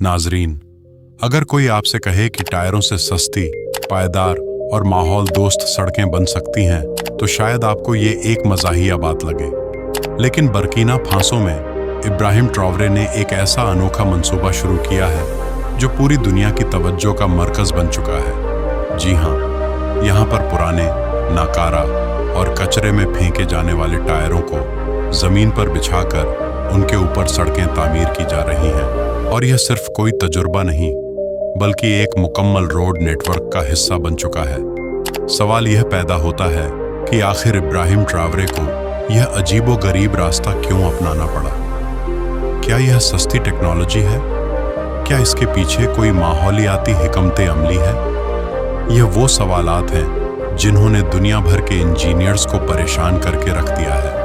नाजरीन, अगर कोई आपसे कहे कि टायरों से सस्ती, पायदार और माहौल दोस्त सड़कें बन सकती हैं, तो शायद आपको ये एक मज़ाहिया बात लगे। लेकिन बर्किना फासो में इब्राहिम ट्रावरे ने एक ऐसा अनोखा मंसूबा शुरू किया है जो पूरी दुनिया की तवज्जो का मरकज़ बन चुका है। जी हाँ, यहाँ पर पुराने, नाकारा और कचरे में फेंके जाने वाले टायरों को ज़मीन पर बिछाकर उनके ऊपर सड़कें तामीर की जा रही हैं। और यह सिर्फ कोई तजुर्बा नहीं, बल्कि एक मुकम्मल रोड नेटवर्क का हिस्सा बन चुका है। सवाल यह पैदा होता है कि आखिर इब्राहिम ट्रावरे को यह अजीबो-गरीब रास्ता क्यों अपनाना पड़ा? क्या यह सस्ती टेक्नोलॉजी है? क्या इसके पीछे कोई माहौलियाती हिकमत अमली है? यह वो सवालात हैं जिन्होंने दुनिया भर के इंजीनियर्स को परेशान करके रख दिया है।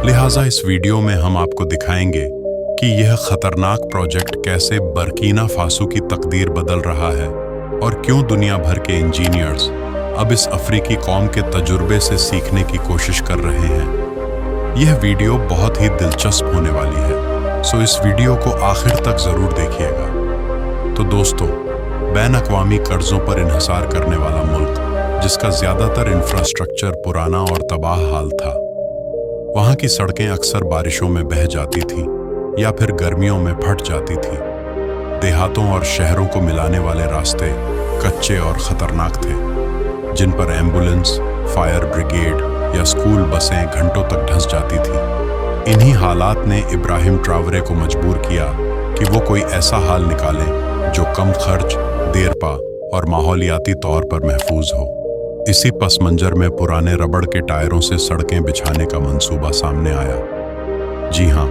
लिहाजा इस वीडियो में हम आपको दिखाएंगे कि यह खतरनाक प्रोजेक्ट कैसे बर्किना फासो की तकदीर बदल रहा है और क्यों दुनिया भर के इंजीनियर्स अब इस अफ्रीकी कौम के तजुर्बे से सीखने की कोशिश कर रहे हैं। यह वीडियो बहुत ही दिलचस्प होने वाली है, सो इस वीडियो को आखिर तक ज़रूर देखिएगा। तो दोस्तों, बैन अक़वामी कर्ज़ों पर इन्हिसार करने वाला मुल्क, जिसका ज़्यादातर इंफ्रास्ट्रक्चर पुराना और तबाह हाल था, वहाँ की सड़कें अक्सर बारिशों में बह जाती थीं या फिर गर्मियों में फट जाती थी। देहातों और शहरों को मिलाने वाले रास्ते कच्चे और ख़तरनाक थे, जिन पर एम्बुलेंस, फायर ब्रिगेड या स्कूल बसें घंटों तक धंस जाती थीं। इन्हीं हालात ने इब्राहिम ट्रावरे को मजबूर किया कि वो कोई ऐसा हाल निकालें जो कम खर्च, देरपा और माहौलियाती तौर पर महफूज हो। इसी पस मंजर में पुराने रबड़ के टायरों से सड़कें बिछाने का मंसूबा सामने आया। जी हाँ,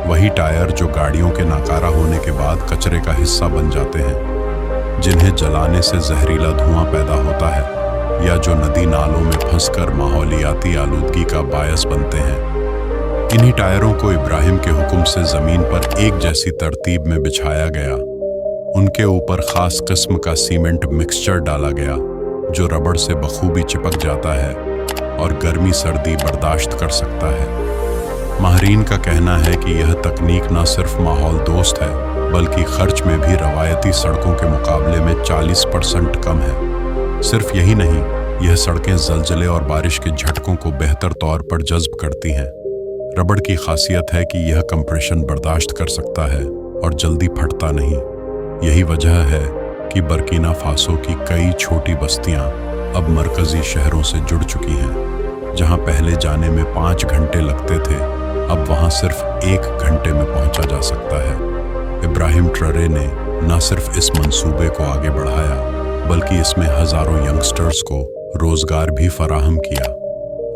वही टायर जो गाड़ियों के नाकारा होने के बाद कचरे का हिस्सा बन जाते हैं, जिन्हें जलाने से जहरीला धुआं पैदा होता है या जो नदी नालों में फंसकर माहौलियाती आलूदगी का बायस बनते हैं। इन्हीं टायरों को इब्राहिम के हुक्म से ज़मीन पर एक जैसी तरतीब में बिछाया गया। उनके ऊपर ख़ास किस्म का सीमेंट मिक्सचर डाला गया जो रबड़ से बखूबी चिपक जाता है और गर्मी सर्दी बर्दाश्त कर सकता है। माहिरीन का कहना है कि यह तकनीक न सिर्फ माहौल दोस्त है, बल्कि खर्च में भी रवायती सड़कों के मुकाबले में 40% कम है। सिर्फ यही नहीं, यह सड़कें ज़लज़ले और बारिश के झटकों को बेहतर तौर पर जज़्ब करती हैं। रबड़ की खासियत है कि यह कंप्रेशन बर्दाश्त कर सकता है और जल्दी फटता नहीं। यही वजह है कि बर्किना फासो की कई छोटी बस्तियां अब मरकज़ी शहरों से जुड़ चुकी हैं। जहां पहले जाने में 5 घंटे लगते थे, अब वहां सिर्फ 1 घंटे में पहुंचा जा सकता है। इब्राहिम ट्रावरे ने न सिर्फ इस मंसूबे को आगे बढ़ाया, बल्कि इसमें हज़ारों यंगस्टर्स को रोज़गार भी फराहम किया।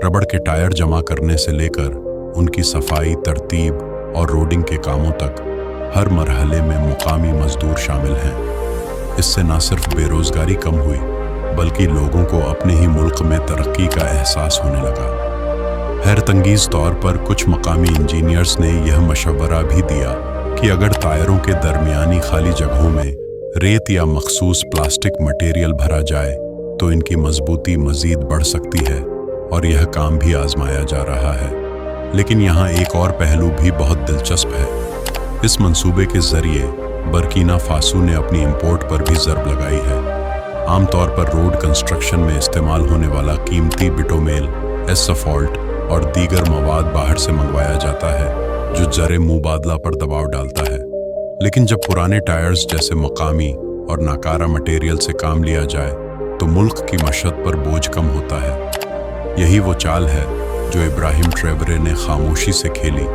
रबड़ के टायर जमा करने से लेकर उनकी सफाई, तरतीब और रोडिंग के कामों तक हर मरहले में मुकामी मजदूर शामिल हैं। इससे न सिर्फ बेरोज़गारी कम हुई, बल्कि लोगों को अपने ही मुल्क में तरक्की का एहसास होने लगा। हैरतंगीज़ तौर पर कुछ मकामी इंजीनियर्स ने यह मशवरा भी दिया कि अगर टायरों के दरमियानी खाली जगहों में रेत या मखसूस प्लास्टिक मटेरियल भरा जाए तो इनकी मजबूती मज़ीद बढ़ सकती है, और यह काम भी आजमाया जा रहा है। लेकिन यहाँ एक और पहलू भी बहुत दिलचस्प है। इस मंसूबे के ज़रिए बर्किना फासो ने अपनी इंपोर्ट पर भी ज़रब लगाई है। आमतौर पर रोड कंस्ट्रक्शन में इस्तेमाल होने वाला कीमती बिटोमेल, एसफॉल्ट और दीगर मवाद बाहर से मंगवाया जाता है, जो ज़र मुबादला पर दबाव डालता है। लेकिन जब पुराने टायर्स जैसे मकामी और नाकारा मटेरियल से काम लिया जाए तो मुल्क की मशत पर बोझ कम होता है। यही वो चाल है जो इब्राहिम ट्रावरे ने खामोशी से खेली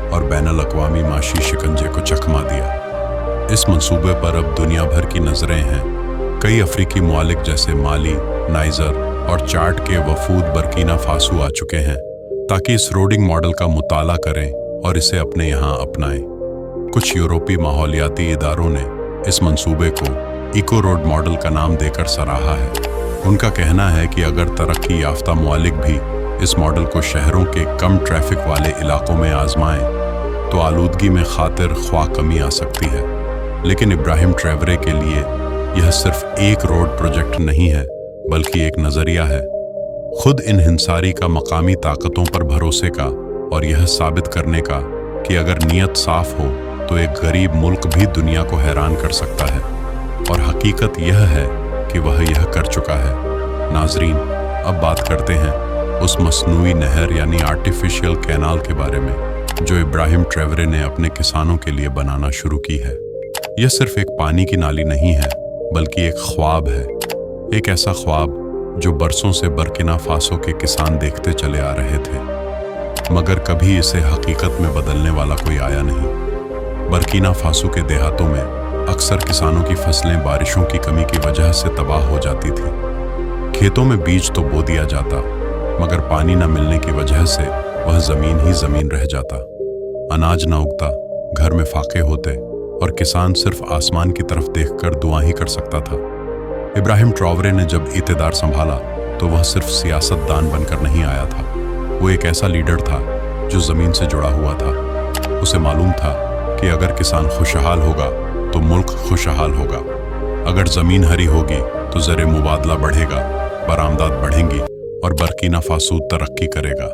और बैनुल अक़वामी माशी शिकंजे को चकमा दिया। इस मंसूबे पर अब दुनिया भर की नज़रें हैं। कई अफ्रीकी मुमालिक जैसे माली, नाइजर और चाड के वफूद बर्किना फासो आ चुके हैं ताकि इस रोडिंग मॉडल का मुताला करें और इसे अपने यहाँ अपनाएं। कुछ यूरोपीय माहौलियाती इदारों ने इस मंसूबे को इको रोड मॉडल का नाम देकर सराहा है। उनका कहना है कि अगर तरक्की याफ्ता मुमालिक भी इस मॉडल को शहरों के कम ट्रैफिक वाले इलाकों में आजमाएं तो आलूदगी में खातिर ख्वाह कमी आ सकती है। लेकिन इब्राहिम ट्रावरे के लिए यह सिर्फ एक रोड प्रोजेक्ट नहीं है, बल्कि एक नज़रिया है, खुद इन्हिसारी का, मकामी ताकतों पर भरोसे का, और यह साबित करने का कि अगर नीयत साफ हो तो एक गरीब मुल्क भी दुनिया को हैरान कर सकता है। और हकीकत यह है कि वह यह कर चुका है। नाजरीन, अब बात करते हैं उस मसनूई नहर यानी आर्टिफिशियल कैनाल के बारे में जो इब्राहिम ट्रेवरे ने अपने किसानों के लिए बनाना शुरू की है। यह सिर्फ एक पानी की नाली नहीं है, बल्कि एक ख्वाब है। एक ऐसा ख्वाब जो बरसों से बर्किना फासो के किसान देखते चले आ रहे थे, मगर कभी इसे हकीकत में बदलने वाला कोई आया नहीं। बर्किना फासो के देहातों में अक्सर किसानों की फसलें बारिशों की कमी की वजह से तबाह हो जाती थी। खेतों में बीज तो बो दिया जाता, मगर पानी न मिलने की वजह से वह जमीन ही जमीन रह जाता। अनाज न उगता, घर में फाके होते और किसान सिर्फ आसमान की तरफ देखकर दुआ ही कर सकता था। इब्राहिम ट्रेवरे ने जब इक़्तिदार संभाला तो वह सिर्फ सियासतदान बनकर नहीं आया था। वो एक ऐसा लीडर था जो जमीन से जुड़ा हुआ था। उसे मालूम था कि अगर किसान खुशहाल होगा तो मुल्क खुशहाल होगा। अगर जमीन हरी होगी तो ज़र मुबादला बढ़ेगा, बरामदात बढ़ेंगी और बर्किना फासो तरक्की करेगा।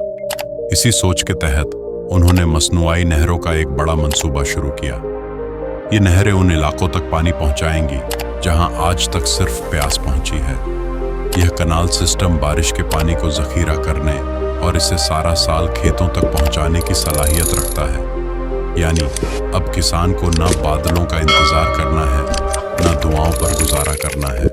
इसी सोच के तहत उन्होंने मसनूआई नहरों का एक बड़ा मंसूबा शुरू किया। ये नहरें उन इलाकों तक पानी पहुंचाएंगी जहां आज तक सिर्फ प्यास पहुंची है। यह कनाल सिस्टम बारिश के पानी को जखीरा करने और इसे सारा साल खेतों तक पहुंचाने की सलाहियत रखता है। यानी अब किसान को न बादलों का इंतजार करना है, न दुआओं पर गुजारा करना है।